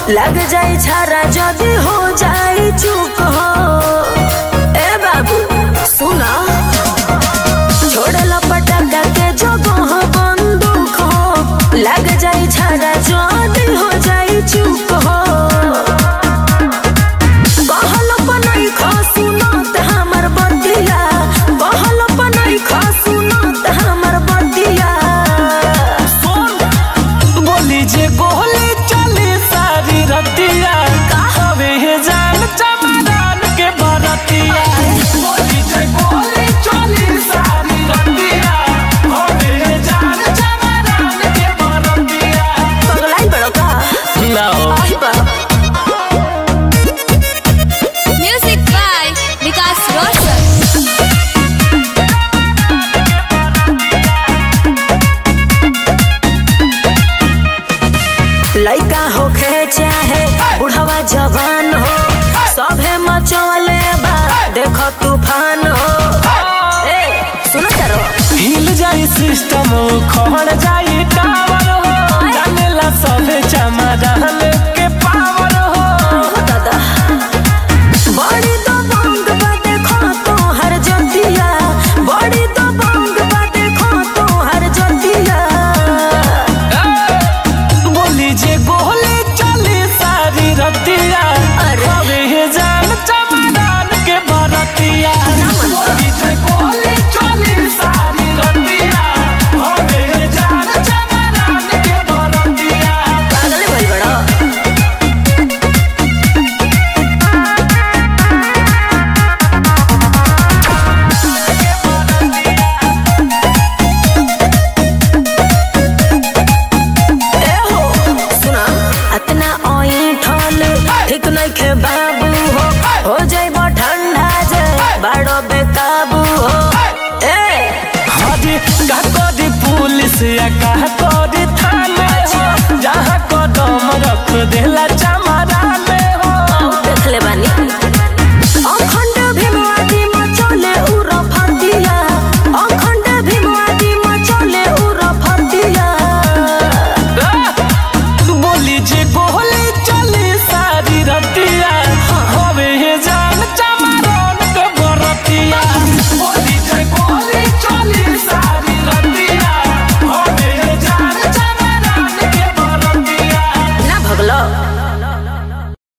लग जाए छारा जदी हो जाए चुप हो। ए बाबू सुना छोड़ लपटका के जगह बंदूक हो। लग जाए छारा जदी हो जाए चुप हो। कहल पनई खसुनत हमर बतिया। कहल पनई खसुनत हमर बतिया। बोली जे गोली चली सारी रतिया। हवे जान चमरान के बरतिया। बोली जे गोली चली सारी रतिया। हवे जान चमरान के बरतिया। पगलाई बड़ो का ना आई बा। Music by Vikas Roshan. लइका होखे चाहे बुढ़वा जवान हो। सभे मचवले बा देखो तूफान हो। ए सुनो तारो हिल जाई सिस्टम खड़ जाई टावर हो। जानेला सबे चमरान